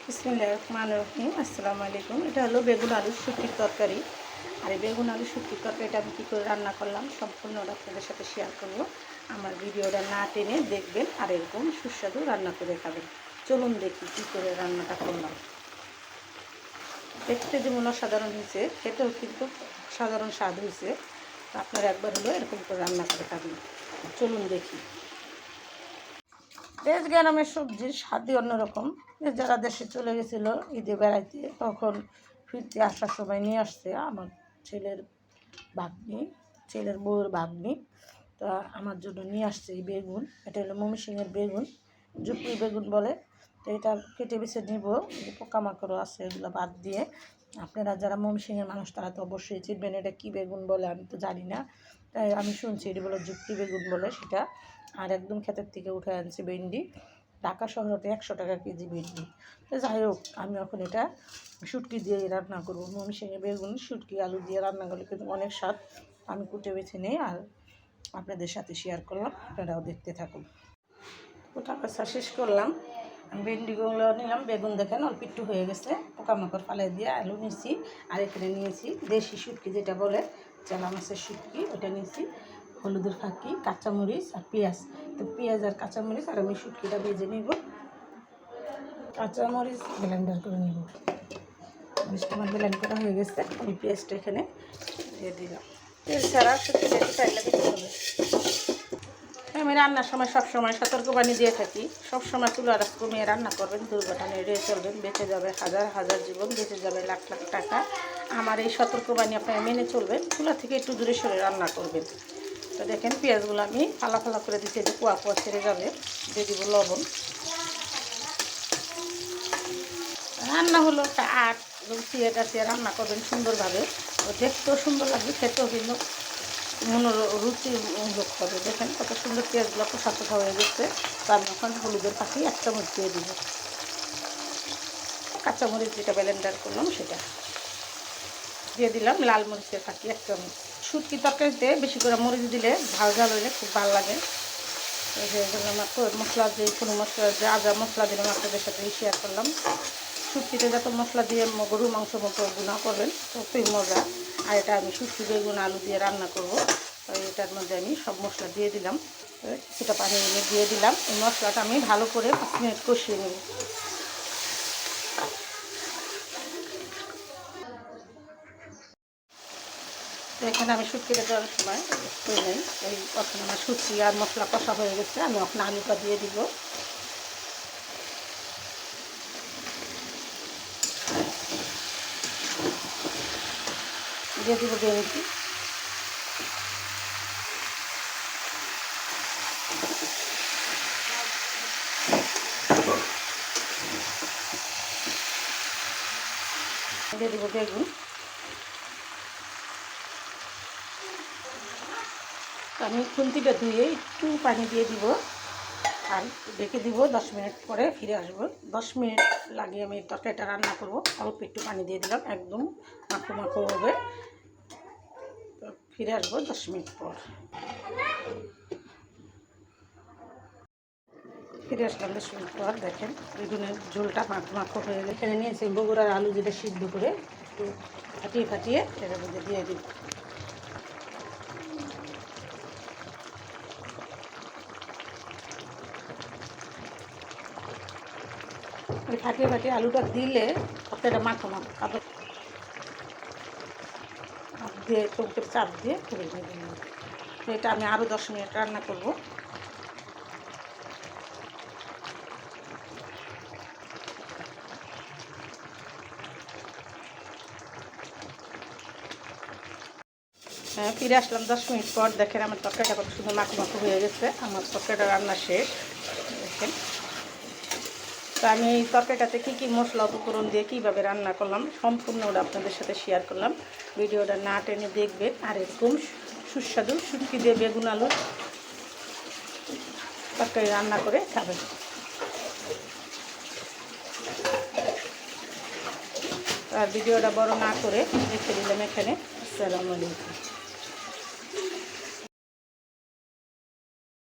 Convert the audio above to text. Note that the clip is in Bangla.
বিসমিল্লাহির রহমানির রহিম। আসসালামু আলাইকুম। এটা হলো বেগুন আলুর শুটকির তরকারি। আর এই বেগুন আলুর শুটকির তরকারিটা আমি কী করে রান্না করলাম সম্পূর্ণটা আপনাদের সাথে শেয়ার করব। আমার ভিডিওটা না টেনে দেখবেন আর এরকম সুস্বাদু রান্না করে খাবেন। চলুন দেখি কী করে রান্নাটা করলাম। দেখতে যেমন অসাধারণ হয়েছে, খেতেও কিন্তু সাধারণ স্বাদ হয়েছে। আপনারা একবার হলো এরকম করে রান্না করে খাবেন। চলুন দেখি। দেশ গ্রামের সবজির স্বাদই অন্যরকম। যারা দেশে চলে গেছিলো ঈদে বেড়াইতে, তখন ফিরতে আসার সময় নিয়ে আসছে আমার ছেলের ভাগ্নি, ছেলের বউয়ের ভাগ্নি। তা আমার জন্য নিয়ে আসছে এই বেগুন। এটা হলো ময়মনসিংহের বেগুন, জুপড়ি বেগুন বলে। তো এটা কেটে বেছে নিব, পোকামাকড়ও আছে এগুলো বাদ দিয়ে। আপনারা যারা ময়মনসিংহের মানুষ তারা তো অবশ্যই চিনবেন এটা কী বেগুন বলে, আমি তো জানি না। তাই আমি শুনছি এটি বলে জুপড়ি বেগুন বলে সেটা। আর একদম ক্ষেতের থেকে উঠে আনছি ভেন্ডি, ঢাকা শহরে 100 টাকা কেজি ভেন্ডি। তো যাই হোক, আমি এখন এটা শুটকি দিয়ে রান্না করবো। ময়মনসিংহের বেগুন শুটকি আলু দিয়ে রান্না করলে কিন্তু অনেক স্বাদ। আমি কুটে বেছে নিই আর আপনাদের সাথে শেয়ার করলাম, আপনারাও দেখতে থাকুন। কোটা কাছা শেষ করলাম, আমি ভেন্ডিগুলো নিলাম। বেগুন দেখেন অল্প একটু হয়ে গেছে, পোকামাকড় ফালাই দিয়ে আলু নিয়েছি। আর এখানে নিয়েছি দেশি শুটকি যেটা বলে চেলা মাছের শুটকি, ওটা নিয়েছি। হলুদের ফাঁকি, কাঁচামরিচ আর পেঁয়াজ। তো পেঁয়াজ আর কাঁচামরিচ আর আমি শুটকিটা ভেজে নিব। কাঁচামরিচ ব্লেন্ডার করে নিব। মরিচটা আমার ব্লেন্ড করা হয়ে গেছে, আমি পেঁয়াজটা এখানে দিয়ে দিলাম। তেল ছাড়া শুটকি বেশি চাইলে দিতে হবে। আমি রান্নার সময় সবসময় সতর্কবাণী দিয়ে থাকি, সবসময় চুলা রাস কমিয়ে রান্না করবেন, দুর্ঘটনা এড়িয়ে চলবেন। বেঁচে যাবে হাজার হাজার জীবন, বেঁচে যাবে লাখ লাখ টাকা। আমার এই সতর্কবাণী আপনারা মেনে চলবেন, চুলা থেকে একটু দূরে সরে রান্না করবেন। তো দেখেন পেঁয়াজগুলো আমি ফালা ফালা করে দিচ্ছি, যে কুয়া কুয়া ছেড়ে যাবে। দিয়ে দিব লবণ। রান্না হলো একটা আট রুচিয়ে কাছিয়ে রান্না করবেন সুন্দরভাবে, দেখতেও সুন্দর লাগবে, খেতেও কিন্তু রুচি যোগ হবে। দেখেন কত সুন্দর পেঁয়াজগুলো কোষা কোষা হয়ে গেছে। তো আমি এখন হলুদের পাখি 1 চামচ দিয়ে দিব। কাঁচামরিচ যেটা ব্লেন্ডার করলাম সেটা দিয়ে দিলাম। লাল মরিচের পাখি 1 চামচ। শুটকি তরকারিতে বেশি করে মরিচ দিলে ঝাল ঝাল হলে খুব ভালো লাগে। এই জন্য মশলা দিয়ে কোনো মশলা যা যা মশলা দিলাম আপনাদের সাথে শেয়ার করলাম। শুটকিতে যত মশলা দিয়ে গরুর মাংস মতো গুঁড়া করবেন ততই মজা। আর এটা আমি শুটকি বেগুন আলু দিয়ে রান্না করব। এটার মধ্যে আমি সব মশলা দিয়ে দিলাম, কিছুটা পানি এনে দিয়ে দিলাম। এই মশলাটা আমি ভালো করে 5 মিনিট কষিয়ে নেব। তো এখানে আমি শুটকিটা দেওয়ার সময় করে নেই, এই এখন আমার শুটকি আর মশলা কষা হয়ে গেছে। আমি এখন আলুটা দিয়ে দিব। দিয়ে দিব ভেন্ডি। দিয়ে দিব বেগুন। আমি খুন্তিটা ধুয়ে একটু পানি দিয়ে দিব আর রেখে দিব। 10 মিনিট পরে ফিরে আসবো। 10 মিনিট লাগিয়ে আমি তরকারিটা রান্না করব। অল্প একটু পানি দিয়ে দিলাম, একদম মাখো মাখো হবে। তো ফিরে আসবো 10 মিনিট পর। ফিরে আসলাম 10 মিনিট পর। দেখেন বেগুনের ঝোলটা মাখো মাখো হয়ে গেছে। এখানে নিয়েছি বগুড়ার আলু, যেটা সিদ্ধ করে একটু ফাটিয়ে ফাটিয়ে এটার মধ্যে দিয়ে দিব। ওই ফাটিয়ে ফাটিয়ে আলুটা দিলে তরকারিটা মাখো মাখো আবার দিয়ে চৌকের চাপ দিয়ে খুবই ভেজে নেব। তো এটা আমি আরও 10 মিনিট রান্না করব। হ্যাঁ, ফিরে আসলাম 10 মিনিট পর। দেখেন আমার তরকারিটা কত সুন্দর মাখো মাখো হয়ে গেছে। আমার তরকারিটা রান্না শেষ। দেখেন, তো আমি এই তরকারিটাতে কী কী মশলা উপকরণ দিয়ে কীভাবে রান্না করলাম সম্পূর্ণ ওটা আপনাদের সাথে শেয়ার করলাম। ভিডিওটা না টেনে দেখবেন আর এরকম সুস্বাদু শুটকি দিয়ে বেগুন আলুর তরকারি রান্না করে খাবেন। আর ভিডিওটা বড় না করে রেখে দিলাম এখানে। আসসালামু আলাইকুম।